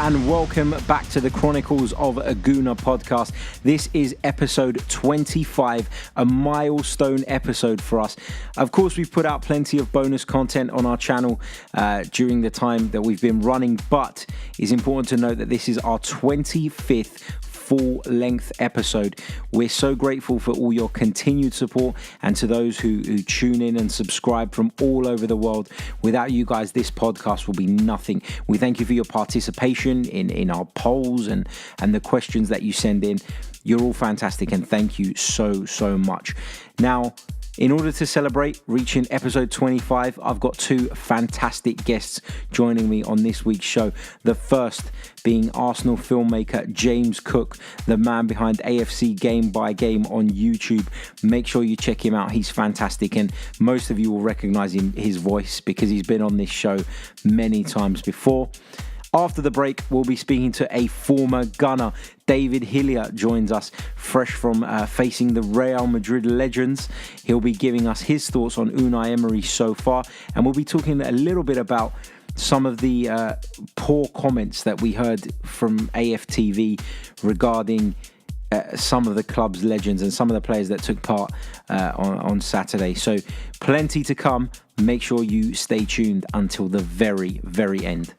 and welcome back to the Chronicles of Aguna podcast. This is episode 25, a milestone episode for us. Of course, we've put out plenty of bonus content on our channel during the time that we've been running, but it's important to note that this is our 25th full-length episode. We're so grateful for all your continued support and to those who tune in and subscribe from all over the world. Without you guys, this podcast will be nothing. We thank you for your participation in our polls and the questions that you send in. You're all fantastic, and thank you so much. Now, in order to celebrate reaching episode 25, I've got two fantastic guests joining me on this week's show. The first being Arsenal filmmaker James Cook, the man behind AFC Game by Game on YouTube. Make sure you check him out. He's fantastic, and most of you will recognize his voice because he's been on this show many times before. After the break, we'll be speaking to a former Gunner. David Hillier joins us fresh from facing the Real Madrid legends. He'll be giving us his thoughts on Unai Emery so far, and we'll be talking a little bit about some of the poor comments that we heard from AFTV regarding some of the club's legends and some of the players that took part on Saturday. So plenty to come. Make sure you stay tuned until the very end.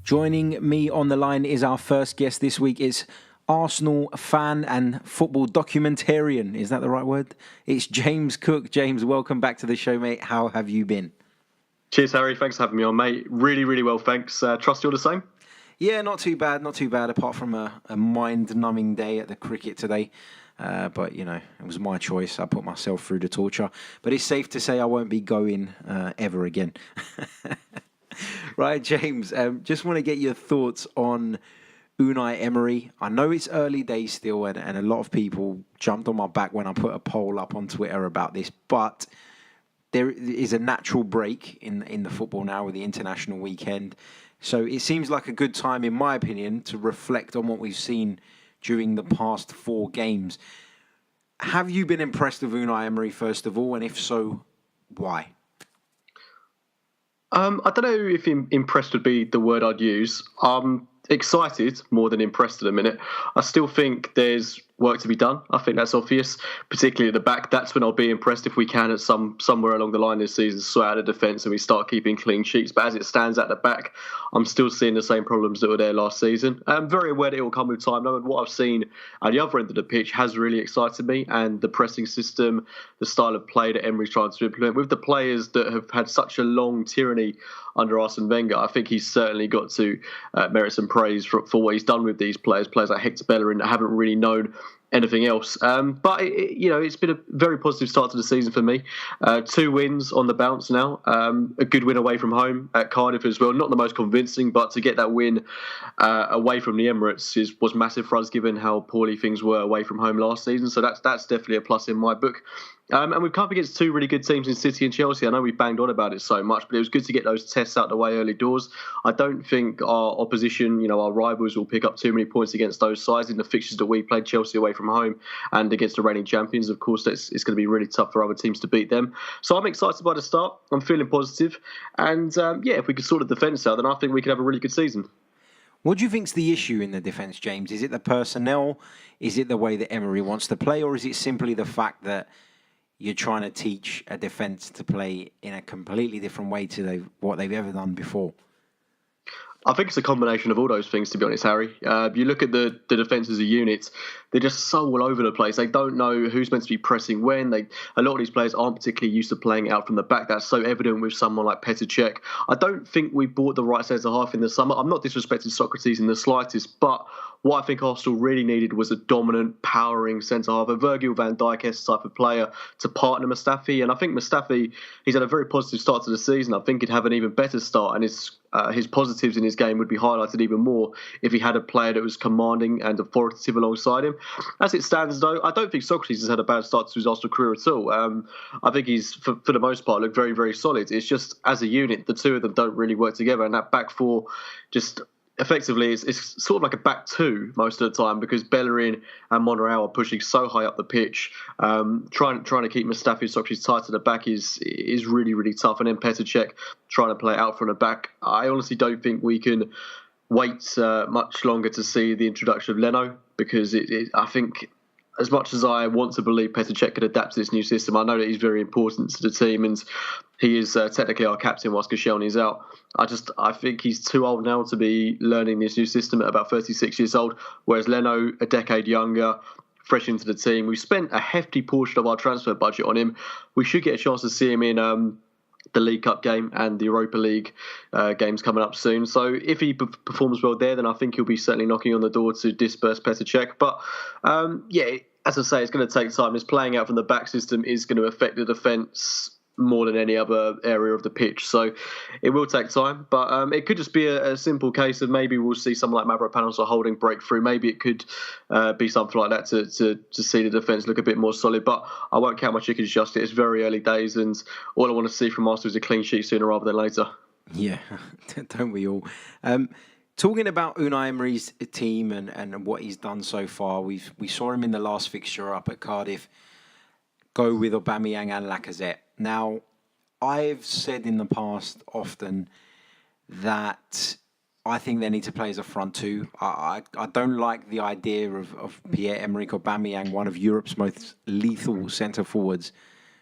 Joining me on the line is our first guest this week. It's Arsenal fan and football documentarian. Is that the right word? It's James Cook. James, welcome back to the show, mate. How have you been? Cheers, Harry. Thanks for having me on, mate. Really well, thanks. Trust you're the same? Yeah, not too bad, apart from a mind-numbing day at the cricket today. But, you know, it was my choice. I put myself through the torture. But it's safe to say I won't be going ever again. Right, James, just want to get your thoughts on Unai Emery. I know it's early days still, and a lot of people jumped on my back when I put a poll up on Twitter about this, but there is a natural break in the football now with the international weekend. So it seems like a good time, in my opinion, to reflect on what we've seen during the past 4 games. Have you been impressed with Unai Emery, first of all, and if so, why? I don't know if impressed would be the word I'd use. Excited more than impressed at the minute. I still think there's work to be done. I think that's obvious, particularly at the back. That's when I'll be impressed if we can at somewhere along the line this season sort out a defence and we start keeping clean sheets. But as it stands at the back, I'm still seeing the same problems that were there last season. I'm very aware that it will come with time. Knowing what I've seen at the other end of the pitch has really excited me, and the pressing system, the style of play that Emery's trying to implement with the players that have had such a long tyranny under Arsene Wenger. I think he's certainly got to merit some praise for what he's done with these players like Hector Bellerin that haven't really known anything else. But it's been a very positive start to the season for me. 2 wins on the bounce now. A good win away from home at Cardiff as well. Not the most convincing, but to get that win away from the Emirates was massive for us, given how poorly things were away from home last season. So that's definitely a plus in my book. And we've come up against 2 really good teams in City and Chelsea. I know we banged on about it so much, but it was good to get those tests out the way early doors. I don't think our opposition, our rivals, will pick up too many points against those sides in the fixtures that we played. Chelsea away from home and against the reigning champions. Of course, it's going to be really tough for other teams to beat them. So I'm excited by the start. I'm feeling positive. And if we could sort the defence out, then I think we could have a really good season. What do you think's the issue in the defence, James? Is it the personnel? Is it the way that Emery wants to play? Or is it simply the fact that you're trying to teach a defence to play in a completely different way to what they've ever done before? I think it's a combination of all those things, to be honest, Harry. You look at the defence as a unit, they're just so all over the place. They don't know who's meant to be pressing when. A lot of these players aren't particularly used to playing out from the back. That's so evident with someone like Petr Cech. I don't think we bought the right centre-half in the summer. I'm not disrespecting Socrates in the slightest, but what I think Arsenal really needed was a dominant, powering centre-half, a Virgil van Dijk type of player to partner Mustafi. And I think Mustafi, he's had a very positive start to the season. I think he'd have an even better start, and his positives in his game would be highlighted even more if he had a player that was commanding and authoritative alongside him. As it stands, though, I don't think Socrates has had a bad start to his Arsenal career at all. I think he's, for the most part, looked very, very solid. It's just, as a unit, the two of them don't really work together, and that back four just effectively it's sort of like a back two most of the time because Bellerin and Monreal are pushing so high up the pitch. Trying to keep Mustafi Sokci tight to the back is really, really tough. And then Petr Cech trying to play out from the back. I honestly don't think we can wait much longer to see the introduction of Leno because I think as much as I want to believe Petr Cech could adapt to this new system, I know that he's very important to the team and he is technically our captain whilst Koscielny's out. I think he's too old now to be learning this new system at about 36 years old, whereas Leno, a decade younger, fresh into the team. We've spent a hefty portion of our transfer budget on him. We should get a chance to see him in the League Cup game and the Europa League games coming up soon. So if he performs well there, then I think he'll be certainly knocking on the door to disperse Petr Cech. But as I say, it's going to take time. This playing out from the back system is going to affect the defence more than any other area of the pitch. So it will take time, but it could just be a simple case of maybe we'll see someone like Mavropanos or Holding breakthrough. Maybe it could be something like that to see the defence look a bit more solid, but I won't count my chickens just yet. It's very early days and all I want to see from Arsenal is a clean sheet sooner rather than later. Yeah, don't we all? Talking about Unai Emery's team and what he's done so far, we saw him in the last fixture up at Cardiff go with Aubameyang and Lacazette. Now, I've said in the past often that I think they need to play as a front two. I don't like the idea of Pierre-Emerick Aubameyang, one of Europe's most lethal centre-forwards,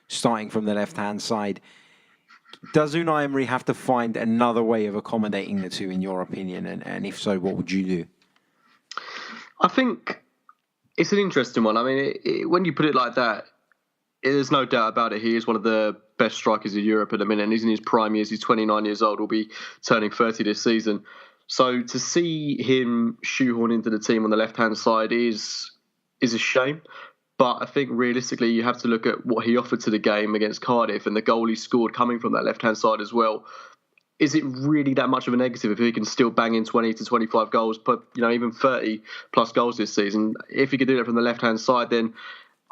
starting from the left-hand side. Does Unai Emery have to find another way of accommodating the two, in your opinion? And if so, what would you do? I think it's an interesting one. I mean, when you put it like that, there's no doubt about it. He is one of the best strikers in Europe at the minute, and he's in his prime years. He's 29 years old. Will be turning 30 this season. So to see him shoehorn into the team on the left-hand side is a shame. But I think realistically, you have to look at what he offered to the game against Cardiff and the goal he scored coming from that left-hand side as well. Is it really that much of a negative if he can still bang in 20 to 25 goals, but even 30 plus goals this season? If he could do that from the left-hand side, then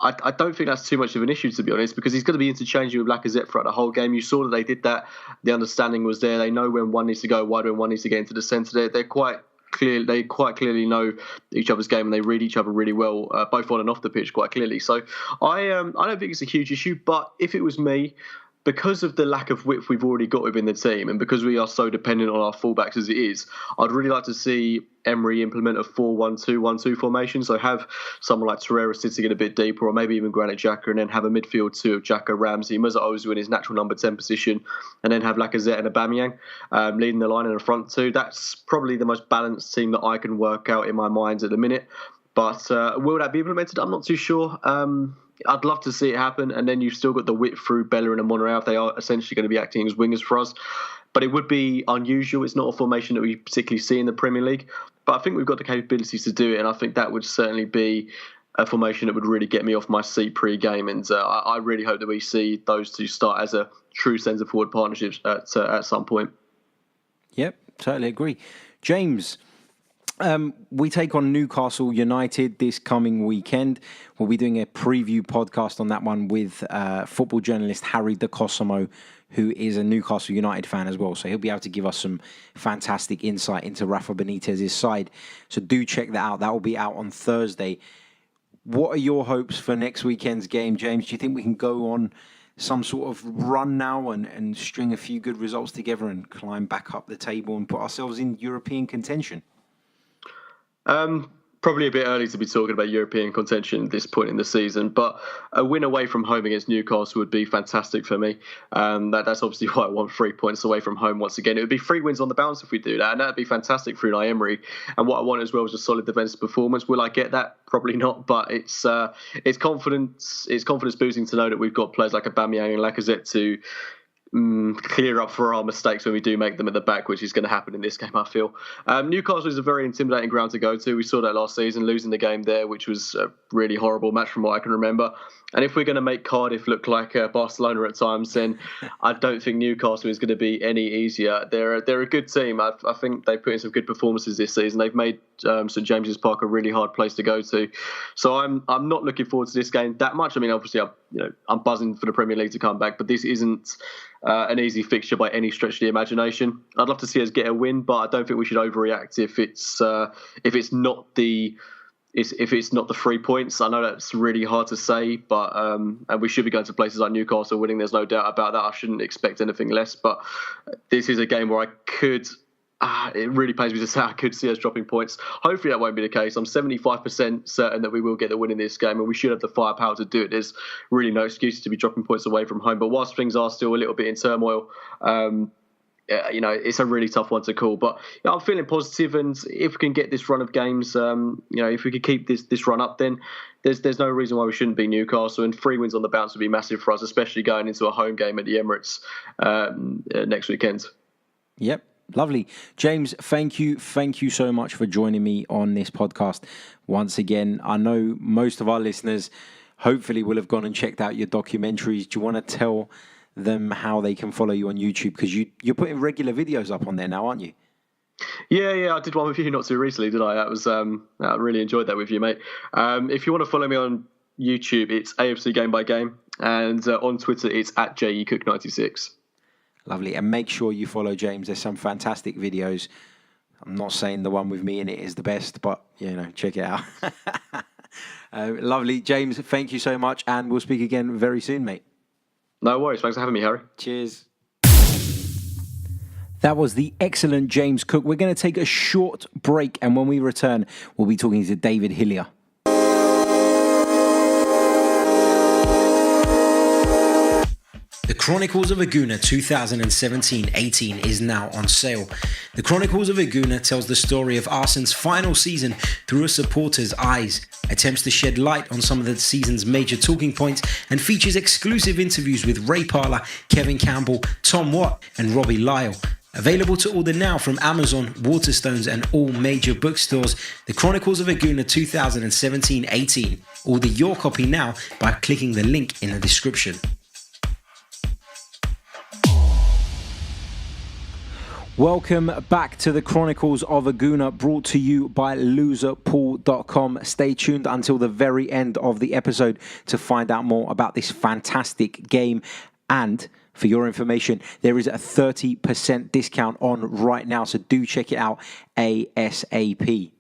I don't think that's too much of an issue, to be honest, because he's going to be interchanging with Lacazette throughout the whole game. You saw that they did that. The understanding was there. They know when one needs to go wide, when one needs to get into the centre. They're quite clear. They quite clearly know each other's game, and they read each other really well, both on and off the pitch, quite clearly. So I don't think it's a huge issue. But if it was me, because of the lack of width we've already got within the team and because we are so dependent on our fullbacks as it is, I'd really like to see Emery implement a 4-1-2-1-2 formation. So have someone like Torreira sitting in a bit deeper, or maybe even Granit Xhaka, and then have a midfield two of Xhaka, Ramsey, Mesut Ozil in his natural number 10 position, and then have Lacazette and Aubameyang leading the line in the front two. That's probably the most balanced team that I can work out in my mind at the minute. But will that be implemented? I'm not too sure. I'd love to see it happen, and then you've still got the width through Bellerin and Monreal if they are essentially going to be acting as wingers for us. But it would be unusual. It's not a formation that we particularly see in the Premier League. But I think we've got the capabilities to do it, and I think that would certainly be a formation that would really get me off my seat pre-game. And I really hope that we see those two start as a true centre-forward partnership at some point. Yep, totally agree. James, we take on Newcastle United this coming weekend. We'll be doing a preview podcast on that one with football journalist Harry De Cosimo, who is a Newcastle United fan as well. So he'll be able to give us some fantastic insight into Rafa Benitez's side. So do check that out. That will be out on Thursday. What are your hopes for next weekend's game, James? Do you think we can go on some sort of run now and string a few good results together and climb back up the table and put ourselves in European contention? Probably a bit early to be talking about European contention at this point in the season, but a win away from home against Newcastle would be fantastic for me. That's obviously why I want 3 points away from home once again. It would be 3 wins on the bounce if we do that, and that would be fantastic for Unai Emery. And what I want as well is a solid defensive performance. Will I get that? Probably not, but it's confidence. It's confidence boosting to know that we've got players like Aubameyang and Lacazette to clear up for our mistakes when we do make them at the back, which is going to happen in this game, I feel. Newcastle is a very intimidating ground to go to. We saw that last season, losing the game there, which was a really horrible match from what I can remember. And if we're going to make Cardiff look like Barcelona at times, then I don't think Newcastle is going to be any easier. They're a good team. I think they've put in some good performances this season. They've made St James's Park a really hard place to go to. So I'm not looking forward to this game that much. I mean, obviously, I'm buzzing for the Premier League to come back, but this isn't an easy fixture by any stretch of the imagination. I'd love to see us get a win, but I don't think we should overreact if it's not the 3 points. I know that's really hard to say, but and we should be going to places like Newcastle winning. There's no doubt about that. I shouldn't expect anything less. But this is a game where I could. It really pains me to say I could see us dropping points. Hopefully that won't be the case. I'm 75% certain that we will get the win in this game, and we should have the firepower to do it. There's really no excuse to be dropping points away from home. But whilst things are still a little bit in turmoil, it's a really tough one to call. But I'm feeling positive, and if we can get this run of games, if we could keep this run up, then there's no reason why we shouldn't be Newcastle. And 3 wins on the bounce would be massive for us, especially going into a home game at the Emirates next weekend. Yep. Lovely. James, thank you so much for joining me on this podcast once again. I know most of our listeners hopefully will have gone and checked out your documentaries. Do you want to tell them how they can follow you on YouTube? Because you're putting regular videos up on there now, aren't you? Yeah, I did one with you not too recently, did I? That was I really enjoyed that with you, mate. If you want to follow me on YouTube, it's AFC Game by Game, and on Twitter, it's at JECook96. Lovely. And make sure you follow James. There's some fantastic videos. I'm not saying the one with me in it is the best, but, check it out. Lovely. James, thank you so much. And we'll speak again very soon, mate. No worries. Thanks for having me, Harry. Cheers. That was the excellent James Cook. We're going to take a short break. And when we return, we'll be talking to David Hillier. The Chronicles of Aguna 2017-18 is now on sale. The Chronicles of Aguna tells the story of Arsenal's final season through a supporter's eyes, attempts to shed light on some of the season's major talking points, and features exclusive interviews with Ray Parlour, Kevin Campbell, Tom Watt, and Robbie Lyle. Available to order now from Amazon, Waterstones, and all major bookstores. The Chronicles of Aguna 2017-18. Order your copy now by clicking the link in the description. Welcome back to the Chronicles of Aguna, brought to you by Loserpool.com. Stay tuned until the very end of the episode to find out more about this fantastic game. And for your information, there is a 30% discount on right now, so do check it out ASAP.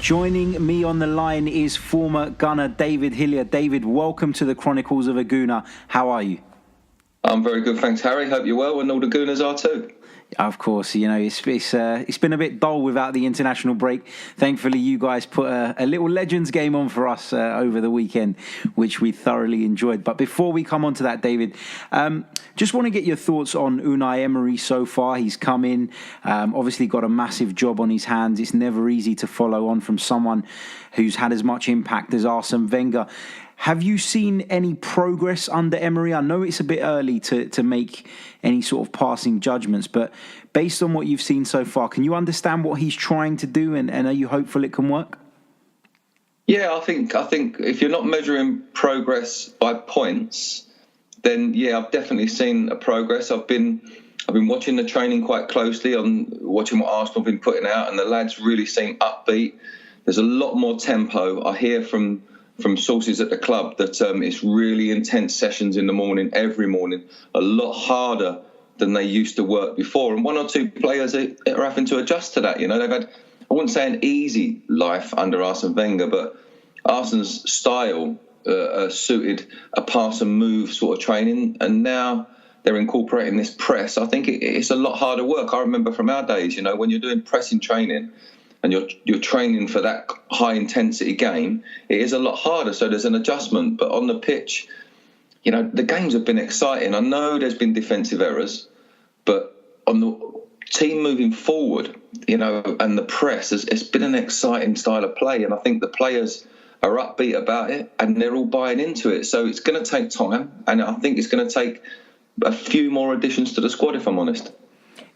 Joining me on the line is former gunner David Hillier. David, welcome to the Chronicles of Aguna. How are you? I'm very good, thanks, Harry. Hope you're well, and all the Gooners are too. Of course, it's been a bit dull without the international break. Thankfully, you guys put a little Legends game on for us over the weekend, which we thoroughly enjoyed. But before we come on to that, David, just want to get your thoughts on Unai Emery so far. He's come in, obviously got a massive job on his hands. It's never easy to follow on from someone who's had as much impact as Arsene Wenger. Have you seen any progress under Emery? I know it's a bit early to make any sort of passing judgments, but based on what you've seen so far, can you understand what he's trying to do, and are you hopeful it can work? Yeah, I think if you're not measuring progress by points, then yeah, I've definitely seen a progress. I've been watching the training quite closely, on watching what Arsenal have been putting out, and the lads really seem upbeat. There's a lot more tempo. I hear from sources at the club that it's really intense sessions in the morning, every morning, a lot harder than they used to work before. And one or two players are having to adjust to that. They've had, I wouldn't say an easy life under Arsene Wenger, but Arsene's style suited a pass and move sort of training. And now they're incorporating this press. I think it's a lot harder work. I remember from our days, when you're doing pressing training, and you're training for that high intensity game, it is a lot harder. So there's an adjustment. But on the pitch, the games have been exciting. I know there's been defensive errors, but on the team moving forward, and the press, it's been an exciting style of play. And I think the players are upbeat about it, and they're all buying into it. So it's going to take time, and I think it's going to take a few more additions to the squad, if I'm honest.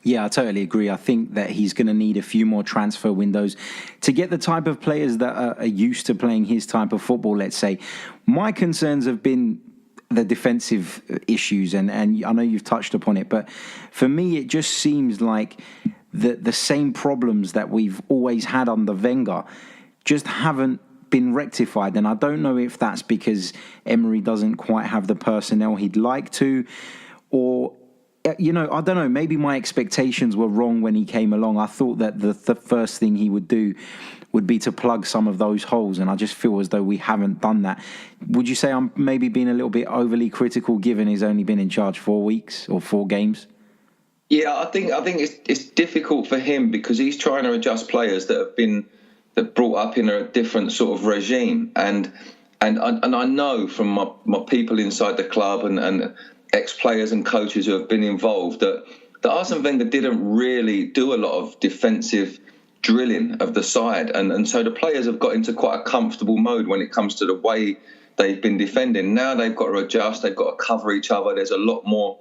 Yeah, I totally agree. I think that he's going to need a few more transfer windows to get the type of players that are used to playing his type of football, let's say. My concerns have been the defensive issues, and I know you've touched upon it, but for me, it just seems like the same problems that we've always had under Wenger just haven't been rectified, and I don't know if that's because Emery doesn't quite have the personnel he'd like to, or I don't know, maybe my expectations were wrong when he came along. I thought that the first thing he would do would be to plug some of those holes, and I just feel as though we haven't done that. Would you say I'm maybe being a little bit overly critical given he's only been in charge 4 weeks or 4 games? Yeah, I think it's difficult for him because he's trying to adjust players that brought up in a different sort of regime, and I know from my people inside the club and ex-players and coaches who have been involved that Arsene Wenger didn't really do a lot of defensive drilling of the side, and so the players have got into quite a comfortable mode when it comes to the way they've been defending. Now they've got to adjust, they've got to cover each other. There's a lot more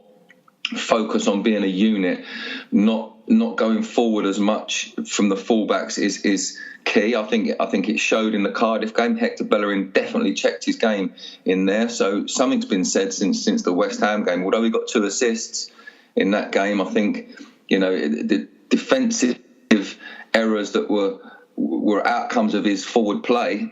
focus on being a unit, not going forward as much from the fullbacks is key. I think it showed in the Cardiff game. Hector Bellerin definitely checked his game in there. So something's been said since the West Ham game. Although he got 2 assists in that game, I think the defensive errors that were outcomes of his forward play,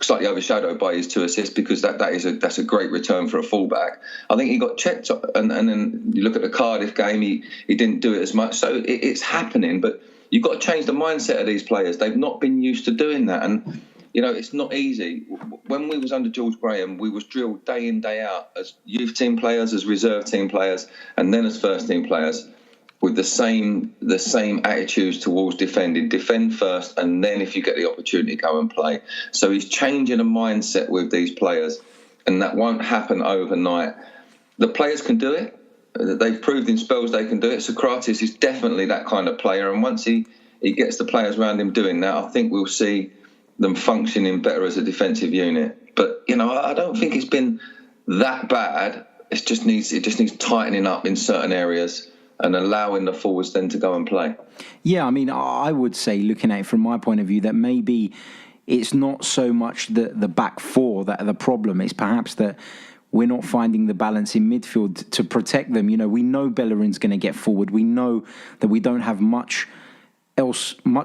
slightly overshadowed by his 2 assists, because that's a great return for a fullback. I think he got checked, and then you look at the Cardiff game, he didn't do it as much. So it's happening, but you've got to change the mindset of these players. They've not been used to doing that, and it's not easy. When we was under George Graham, we was drilled day in, day out as youth team players, as reserve team players, and then as first team players, with the same attitudes towards defending. Defend first, and then if you get the opportunity, go and play. So he's changing a mindset with these players, and that won't happen overnight. The players can do it. They've proved in spells they can do it. Socrates is definitely that kind of player, and once he gets the players around him doing that, I think we'll see them functioning better as a defensive unit. But I don't think it's been that bad. It just needs tightening up in certain areas and allowing the forwards then to go and play. Yeah, I mean, I would say, looking at it from my point of view, that maybe it's not so much the back four that are the problem. It's perhaps that we're not finding the balance in midfield to protect them. We know Bellerin's going to get forward. We know that we don't have much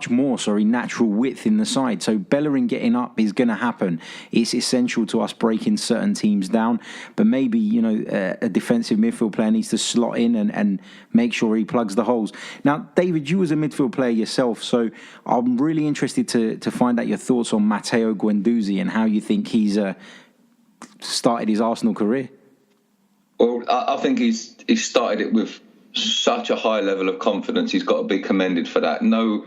more natural width in the side. So Bellerin getting up is going to happen. It's essential to us breaking certain teams down. But maybe, a defensive midfield player needs to slot in and make sure he plugs the holes. Now, David, you was a midfield player yourself, so I'm really interested to find out your thoughts on Matteo Guendouzi and how you think he's started his Arsenal career. Well, I think he's started it with such a high level of confidence. He's got to be commended for that. No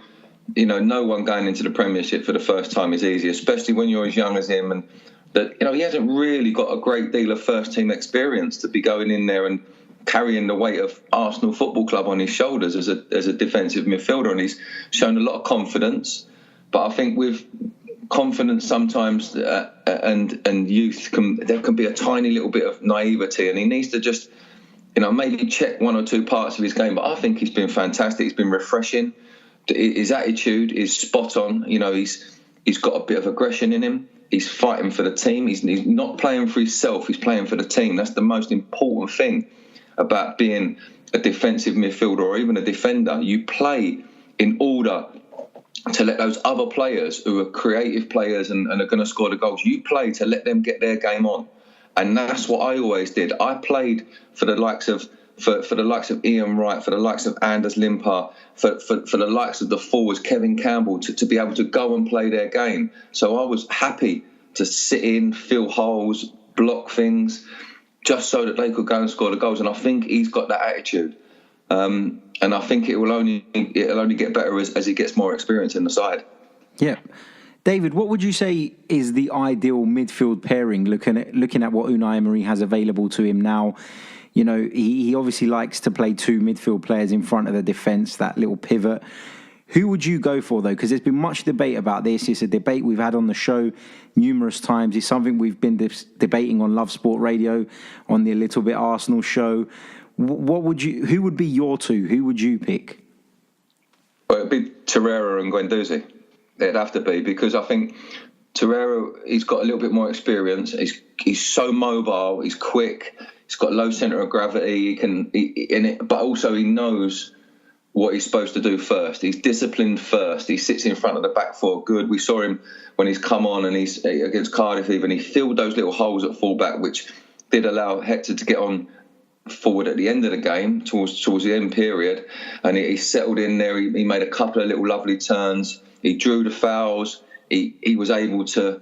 one going into the Premiership for the first time is easy, especially when you're as young as him, and that he hasn't really got a great deal of first team experience to be going in there and carrying the weight of Arsenal Football Club on his shoulders as a defensive midfielder, and he's shown a lot of confidence. But I think with confidence sometimes and youth there can be a tiny little bit of naivety, and he needs to just maybe check 1 or 2 parts of his game. But I think he's been fantastic. He's been refreshing. His attitude is spot on. He's got a bit of aggression in him. He's fighting for the team. He's not playing for himself. He's playing for the team. That's the most important thing about being a defensive midfielder or even a defender. You play in order to let those other players who are creative players and are going to score the goals, you play to let them get their game on. And that's what I always did. I played for the likes of Ian Wright, for the likes of Anders Limpar, for the likes of the forwards, Kevin Campbell, to be able to go and play their game. So I was happy to sit in, fill holes, block things, just so that they could go and score the goals. And I think he's got that attitude. And I think it'll only get better as he gets more experience in the side. Yeah. David, what would you say is the ideal midfield pairing, looking at what Unai Emery has available to him now? He obviously likes to play 2 midfield players in front of the defence, that little pivot. Who would you go for, though? Because there's been much debate about this. It's a debate we've had on the show numerous times. It's something we've been debating on Love Sport Radio, on the A Little Bit Arsenal show. Who would be your 2? Who would you pick? Well, it'd be Torreira and Guendouzi. It'd have to be, because I think Torreira, he's got a little bit more experience. He's so mobile. He's quick. He's got low centre of gravity. But also he knows what he's supposed to do first. He's disciplined first. He sits in front of the back four. Good. We saw him when he's come on and he's against Cardiff even. He filled those little holes at fullback, which did allow Hector to get on forward at the end of the game, towards the end period. And he settled in there. He made a couple of little lovely turns. He drew the fouls. He was able to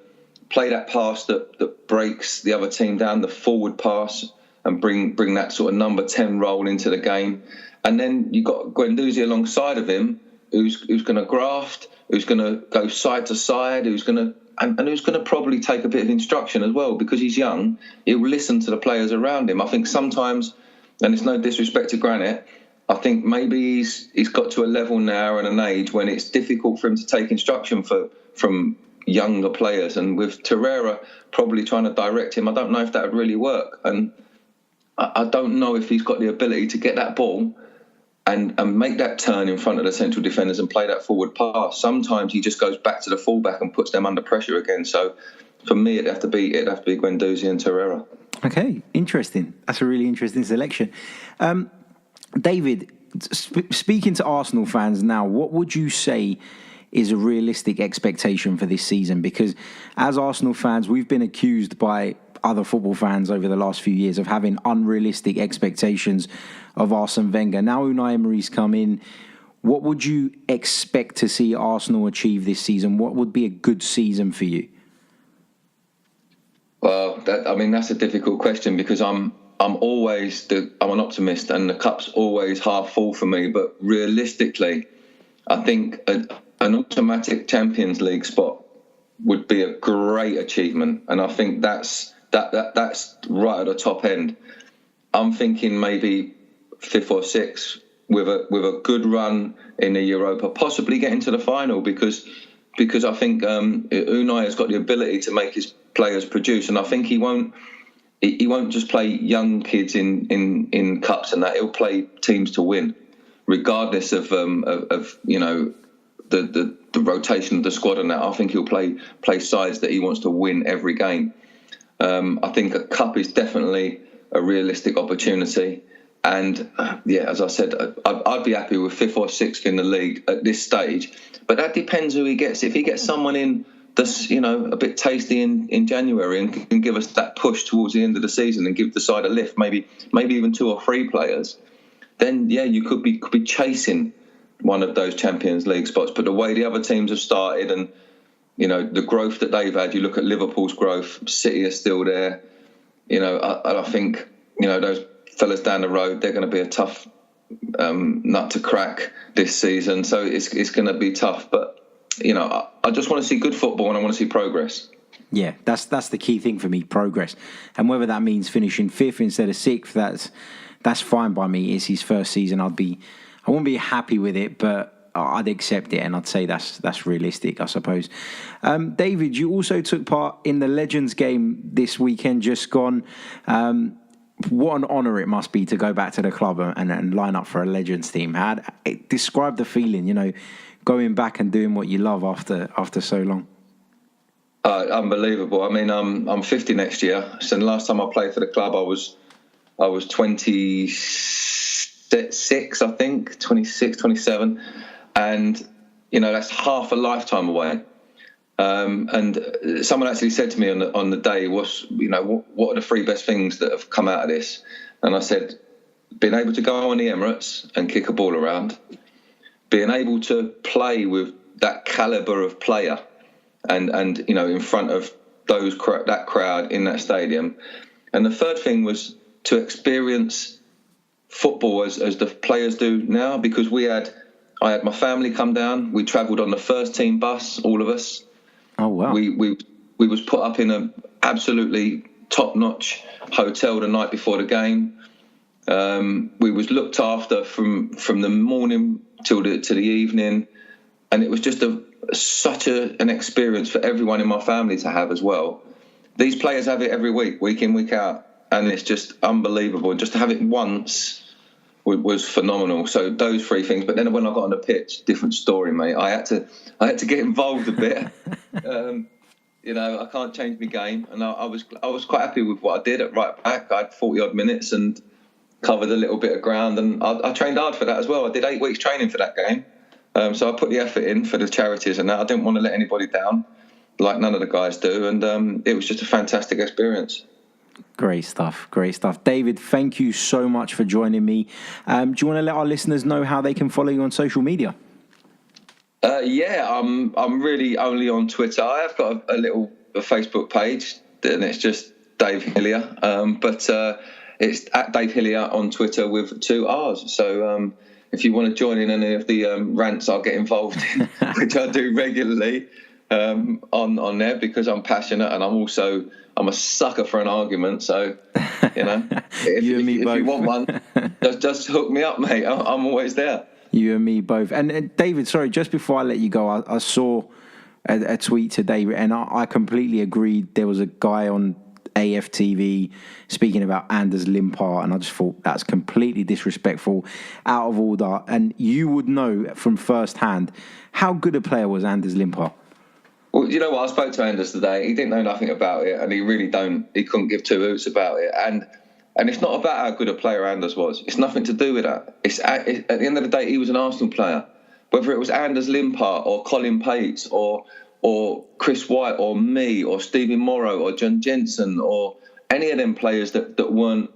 play that pass that breaks the other team down, the forward pass, and bring that sort of number 10 role into the game. And then you've got Guendouzi alongside of him, who's going to graft, who's going to go side to side, who's going to probably take a bit of instruction as well, because he's young. He'll listen to the players around him. I think sometimes, and it's no disrespect to Granit, I think maybe he's got to a level now and an age when it's difficult for him to take instruction from younger players. And with Torreira probably trying to direct him, I don't know if that would really work. And I don't know if he's got the ability to get that ball and make that turn in front of the central defenders and play that forward pass. Sometimes he just goes back to the fullback and puts them under pressure again. So for me, it'd have to be Guendouzi and Torreira. Okay, interesting. That's a really interesting selection. David, speaking to Arsenal fans now, what would you say is a realistic expectation for this season? Because as Arsenal fans, we've been accused by other football fans over the last few years of having unrealistic expectations of Arsene Wenger. Now Unai Emery's come in. What would you expect to see Arsenal achieve this season? What would be a good season for you? Well, that's a difficult question, because I'm an optimist, and the cup's always half full for me. But realistically, I think an automatic Champions League spot would be a great achievement, and I think that's right at the top end. I'm thinking maybe 5th or 6th with a good run in the Europa, possibly getting to the final, because I think Unai has got the ability to make his players produce, and I think he won't just play young kids in cups and that. He'll play teams to win, regardless of the rotation of the squad and that. I think he'll play sides that he wants to win every game. I think a cup is definitely a realistic opportunity. And as I said, I'd be happy with 5th or 6th in the league at this stage. But that depends who he gets. If he gets someone in that's a bit tasty in January and can give us that push towards the end of the season and give the side a lift, maybe even 2 or 3 players, then you could be chasing one of those Champions League spots. But the way the other teams have started and the growth that they've had, you look at Liverpool's growth, City are still there. I think those fellas down the road, they're going to be a tough nut to crack this season. So it's going to be tough. But I just want to see good football, and I want to see progress. Yeah, that's the key thing for me, progress. And whether that means finishing 5th instead of 6th, that's fine by me. It's his first season. I won't be happy with it, but I'd accept it, and I'd say that's realistic, I suppose. David, you also took part in the Legends game this weekend, just gone. What an honour it must be to go back to the club and line up for a Legends team. Describe the feeling, going back and doing what you love after so long. Unbelievable. I'm 50 next year. So the last time I played for the club, I was 26, I think, 26, 27. And, that's half a lifetime away. And someone actually said to me on the day, what are the 3 best things that have come out of this? And I said, being able to go on the Emirates and kick a ball around, being able to play with that calibre of player and in front of that crowd in that stadium. And the third thing was to experience football as the players do now, because I had my family come down. We travelled on the first team bus, all of us. Oh wow! We was put up in a absolutely top-notch hotel the night before the game. We was looked after from the morning to the evening, and it was just such an experience for everyone in my family to have as well. These players have it every week in, week out, and it's just unbelievable. And just to have it once was phenomenal. So those 3 things. But then when I got on the pitch, different story, mate. I had to get involved a bit. I can't change my game, and I was quite happy with what I did at right back. I had 40 odd minutes, and covered a little bit of ground, and I trained hard for that as well. I did 8 weeks training for that game. So I put the effort in for the charities and that. I didn't want to let anybody down, like none of the guys do. And it was just a fantastic experience. Great stuff. David, thank you so much for joining me. Do you want to let our listeners know how they can follow you on social media? I'm really only on Twitter. I have got a Facebook page, and it's just Dave Hillier. But it's at Dave Hillier on Twitter with 2 R's. So if you want to join in any of the rants I'll get involved in, which I do regularly on there, because I'm passionate, and I'm a sucker for an argument. So, if you want one, just hook me up, mate. I'm always there. You and me both. And David, sorry, just before I let you go, I saw a tweet today, and I completely agreed. There was a guy on AFTV speaking about Anders Limpar, and I just thought that's completely disrespectful, out of order. And you would know from first hand how good a player was Anders Limpar. Well, you know what? I spoke to Anders today. He didn't know nothing about it, and he couldn't give 2 hoots about it. And it's not about how good a player Anders was. It's nothing to do with that. At the end of the day, he was an Arsenal player. Whether it was Anders Limpar or Colin Pates or Chris White or me or Stevie Morrow or John Jensen or any of them players that weren't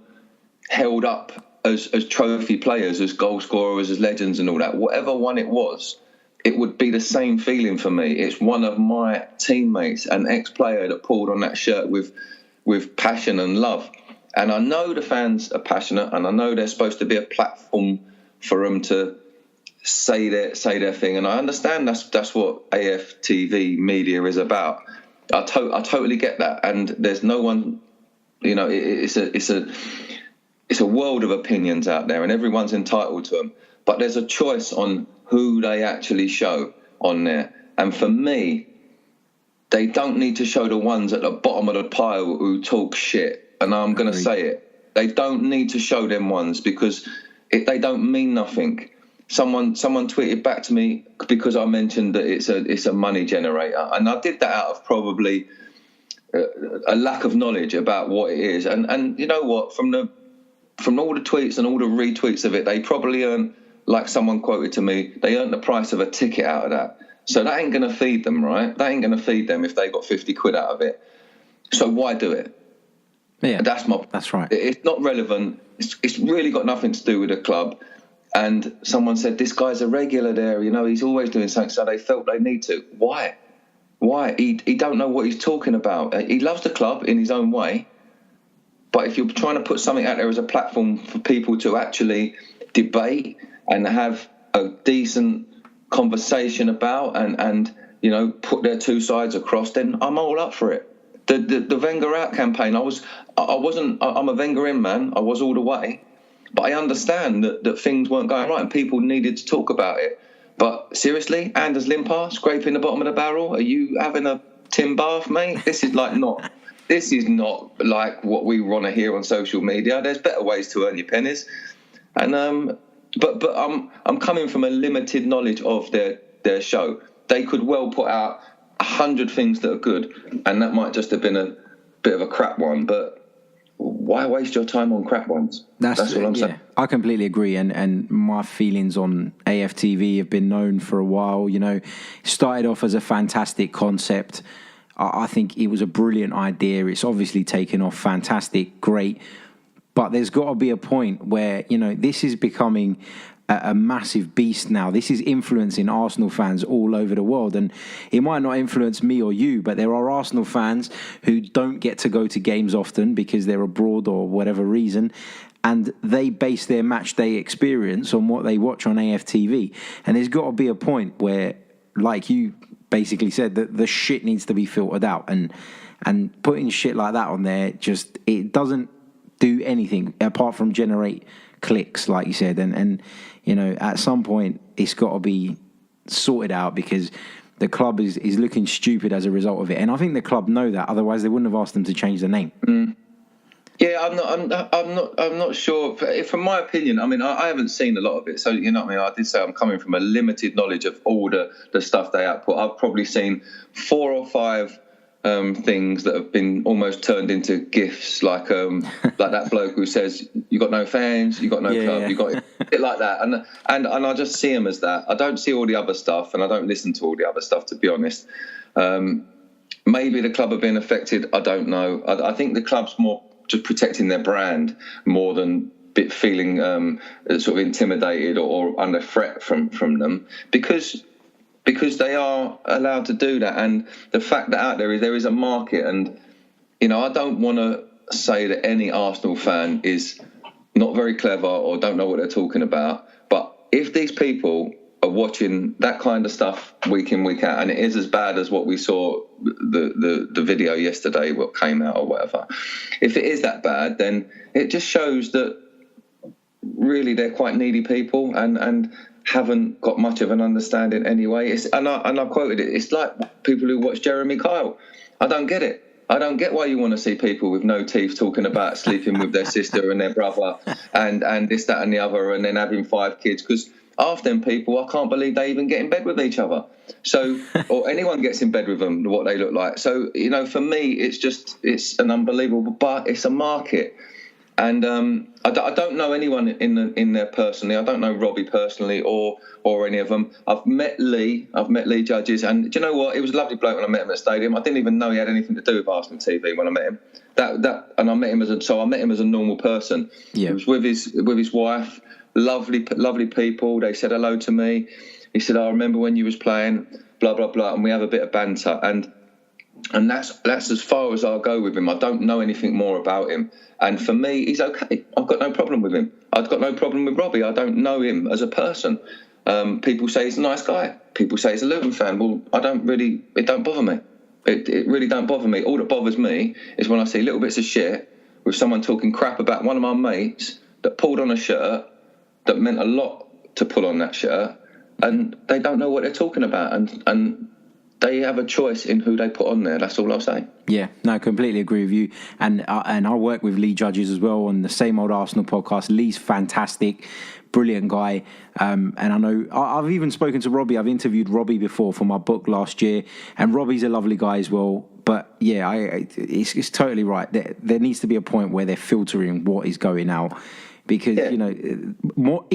held up as trophy players, as goal scorers, as legends and all that, whatever one it was, it would be the same feeling for me. It's one of my teammates, an ex-player that pulled on that shirt with passion and love. And I know the fans are passionate, and I know there's supposed to be a platform for them to say their thing. And I understand that's what AFTV media is about. I totally get that. And there's no one, it's a world of opinions out there, and everyone's entitled to them. But there's a choice on who they actually show on there. And for me, they don't need to show the ones at the bottom of the pile who talk shit. And I'm going to say it. They don't need to show them ones, because they don't mean nothing. Someone tweeted back to me because I mentioned that it's a money generator, and I did that out of probably a lack of knowledge about what it is. And you know what? From all the tweets and all the retweets of it, they probably earn, like someone quoted to me, they earned the price of a ticket out of that. So that ain't going to feed them, right? That ain't going to feed them if they got 50 quid out of it. So why do it? Yeah, that's right. It's not relevant. It's really got nothing to do with the club. And someone said, this guy's a regular there. He's always doing something. So they felt they need to. Why? He don't know what he's talking about. He loves the club in his own way. But if you're trying to put something out there as a platform for people to actually debate and have a decent conversation about and put their 2 sides across, then I'm all up for it. The Wenger out campaign, I'm a Wenger in man. I was all the way. But I understand that things weren't going right and people needed to talk about it. But seriously, Anders Limpar scraping the bottom of the barrel? Are you having a Tim Bath, mate? This is not like what we want to hear on social media. There's better ways to earn your pennies. And but I'm coming from a limited knowledge of their show. They could well put out 100 things that are good, and that might just have been a bit of a crap one. But why waste your time on crap ones? That's what I'm saying. I completely agree, and my feelings on AFTV have been known for a while. It started off as a fantastic concept. I think it was a brilliant idea. It's obviously taken off fantastic, great. But there's got to be a point where, this is becoming a massive beast now. This is influencing Arsenal fans all over the world. And it might not influence me or you, but there are Arsenal fans who don't get to go to games often because they're abroad or whatever reason. And they base their match day experience on what they watch on AFTV. And there's got to be a point where, like you basically said, that the shit needs to be filtered out. And putting shit like that on there, it doesn't do anything apart from generate clicks, like you said. And at some point it's got to be sorted out, because the club is looking stupid as a result of it. And I think the club know that, otherwise they wouldn't have asked them to change the name. Yeah, I'm not sure. From my opinion, I haven't seen a lot of it. So, I did say I'm coming from a limited knowledge of all the stuff they output. I've probably seen 4 or 5 things that have been almost turned into gifs, like that bloke who says, "You got no fans, you got no club, you got it," like that, and I just see him as that. I don't see all the other stuff, and I don't listen to all the other stuff, to be honest. Maybe the club have been affected. I don't know. I think the club's more just protecting their brand more than feeling sort of intimidated or under threat from them, because they are allowed to do that. And the fact that out there is a market, and I don't want to say that any Arsenal fan is not very clever or don't know what they're talking about, but if these people are watching that kind of stuff week in, week out, and it is as bad as what we saw the video yesterday, what came out or whatever, if it is that bad, then it just shows that really they're quite needy people and haven't got much of an understanding anyway. And I quoted it. It's like people who watch Jeremy Kyle. I don't get it. I don't get why you want to see people with no teeth talking about sleeping with their sister and their brother and this, that, and the other, and then having 5 kids. Because half them people, I can't believe they even get in bed with each other. So, or anyone gets in bed with them, what they look like. So, for me, it's an unbelievable, but it's a market. And I don't know anyone in there personally. I don't know Robbie personally or any of them. I've met Lee Judges, and do you know what? It was a lovely bloke when I met him at the stadium. I didn't even know he had anything to do with Arsenal TV when I met him. And I met him as a normal person. Yeah. He was with his wife. Lovely people. They said hello to me. He said, "I remember when you was playing, blah blah blah," and we have a bit of banter. And that's as far as I'll go with him. I don't know anything more about him. And for me, he's okay. I've got no problem with him. I've got no problem with Robbie. I don't know him as a person. People say he's a nice guy. People say he's a Luton fan. Well, it don't bother me. It really don't bother me. All that bothers me is when I see little bits of shit with someone talking crap about one of my mates that pulled on a shirt that meant a lot to pull on that shirt, and they don't know what they're talking about. And they have a choice in who they put on there. That's all I'll say. Yeah, no, I completely agree with you. And I work with Lee Judges as well on the Same Old Arsenal podcast. Lee's fantastic, brilliant guy. And I know I've even spoken to Robbie. I've interviewed Robbie before for my book last year. And Robbie's a lovely guy as well. But yeah, it's totally right. There needs to be a point where they're filtering what is going out. Because, more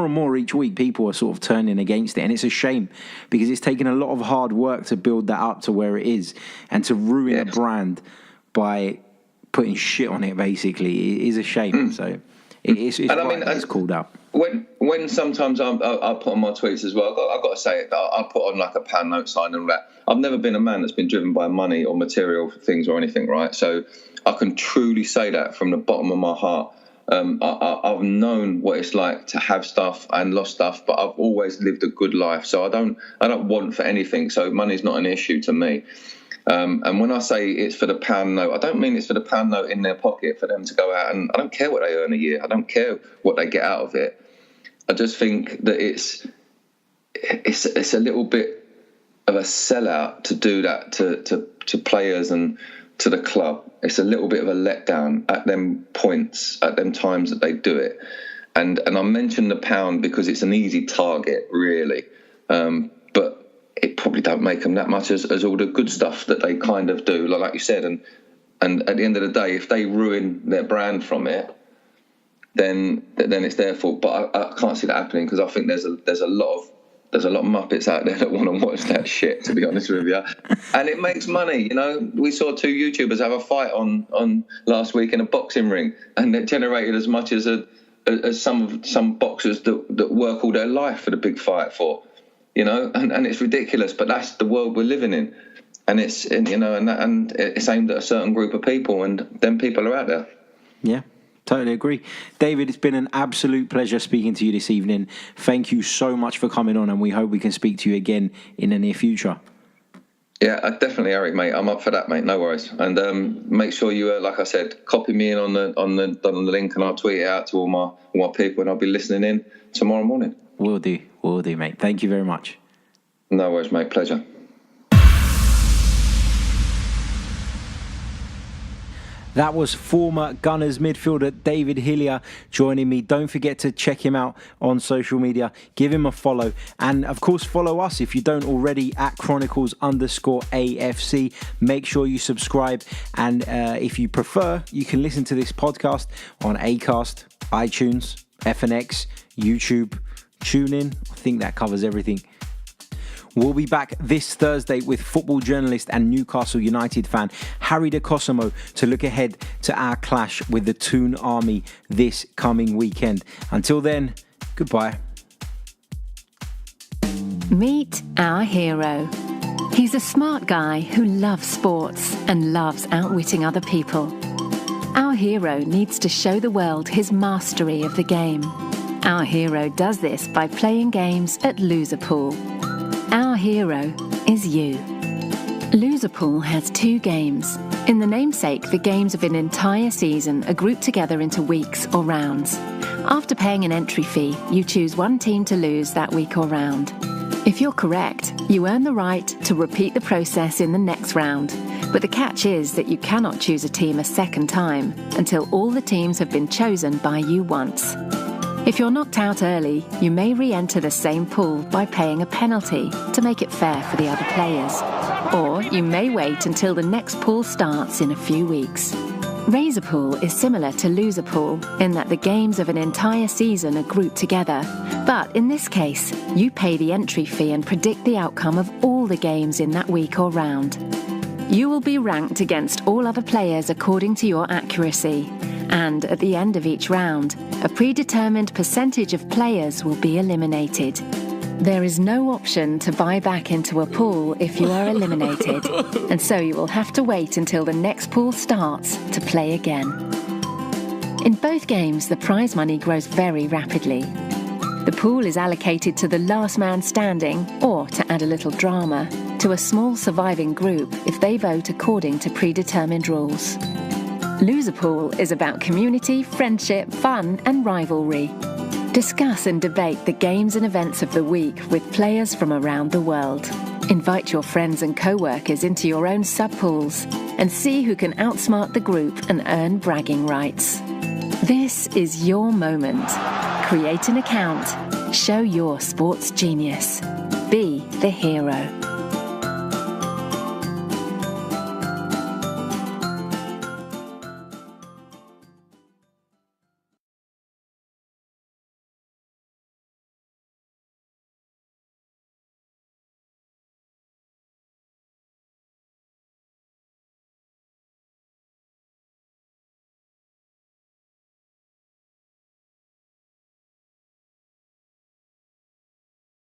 and more each week, people are sort of turning against it. And it's a shame because it's taken a lot of hard work to build that up to where it is. And to ruin a brand by putting shit on it, basically, it is a shame. So it's called out. When sometimes I put on my tweets as well, I've got to say it, I put on like a pound note sign and all that. I've never been a man that's been driven by money or material things or anything, right? So I can truly say that from the bottom of my heart. I've known what it's like to have stuff and lost stuff, but I've always lived a good life. So I don't want for anything. So money's not an issue to me. And when I say it's for the pound note, I don't mean it's for the pound note in their pocket for them to go out, and I don't care what they earn a year. I don't care what they get out of it. I just think that it's a little bit of a sellout to do that to players and to the club. It's a little bit of a letdown at them points, at them times that they do it. And I mentioned the pound because it's an easy target, really. But it probably don't make them that much as all the good stuff that they kind of do, like you said. And at the end of the day, if they ruin their brand from it, then it's their fault. But I can't see that happening because I think there's a lot of Muppets out there that want to watch that shit, to be honest with you. And it makes money, We saw 2 YouTubers have a fight on last week in a boxing ring, and it generated as much as some boxers that work all their life for the big fight for, and it's ridiculous, but that's the world we're living in. And it's, and it's aimed at a certain group of people, and them people are out there. Yeah. Totally agree. David, it's been an absolute pleasure speaking to you this evening. Thank you so much for coming on, and we hope we can speak to you again in the near future. Yeah, definitely, Eric, mate. I'm up for that, mate. No worries. And make sure you, like I said, copy me in on the link, and I'll tweet it out to all my people, and I'll be listening in tomorrow morning. Will do, mate. Thank you very much. No worries, mate. Pleasure. That was former Gunners midfielder David Hillier joining me. Don't forget to check him out on social media. Give him a follow. And of course, follow us if you don't already at Chronicles_AFC. Make sure you subscribe. And if you prefer, you can listen to this podcast on Acast, iTunes, FNX, YouTube, TuneIn. I think that covers everything. We'll be back this Thursday with football journalist and Newcastle United fan Harry De Cosimo to look ahead to our clash with the Toon Army this coming weekend. Until then, goodbye. Meet our hero. He's a smart guy who loves sports and loves outwitting other people. Our hero needs to show the world his mastery of the game. Our hero does this by playing games at Loserpool. Our hero is you. Loserpool has 2 games. In the namesake, the games of an entire season are grouped together into weeks or rounds. After paying an entry fee, you choose one team to lose that week or round. If you're correct, you earn the right to repeat the process in the next round. But the catch is that you cannot choose a team a second time until all the teams have been chosen by you once. If you're knocked out early, you may re-enter the same pool by paying a penalty to make it fair for the other players. Or you may wait until the next pool starts in a few weeks. Razorpool is similar to Loserpool in that the games of an entire season are grouped together. But in this case, you pay the entry fee and predict the outcome of all the games in that week or round. You will be ranked against all other players according to your accuracy. And at the end of each round, a predetermined percentage of players will be eliminated. There is no option to buy back into a pool if you are eliminated, and so you will have to wait until the next pool starts to play again. In both games, the prize money grows very rapidly. The pool is allocated to the last man standing, or, to add a little drama, to a small surviving group if they vote according to predetermined rules. Loserpool is about community, friendship, fun and rivalry. Discuss and debate the games and events of the week with players from around the world. Invite your friends and co-workers into your own sub-pools and see who can outsmart the group and earn bragging rights. This is your moment. Create an account. Show your sports genius. Be the hero.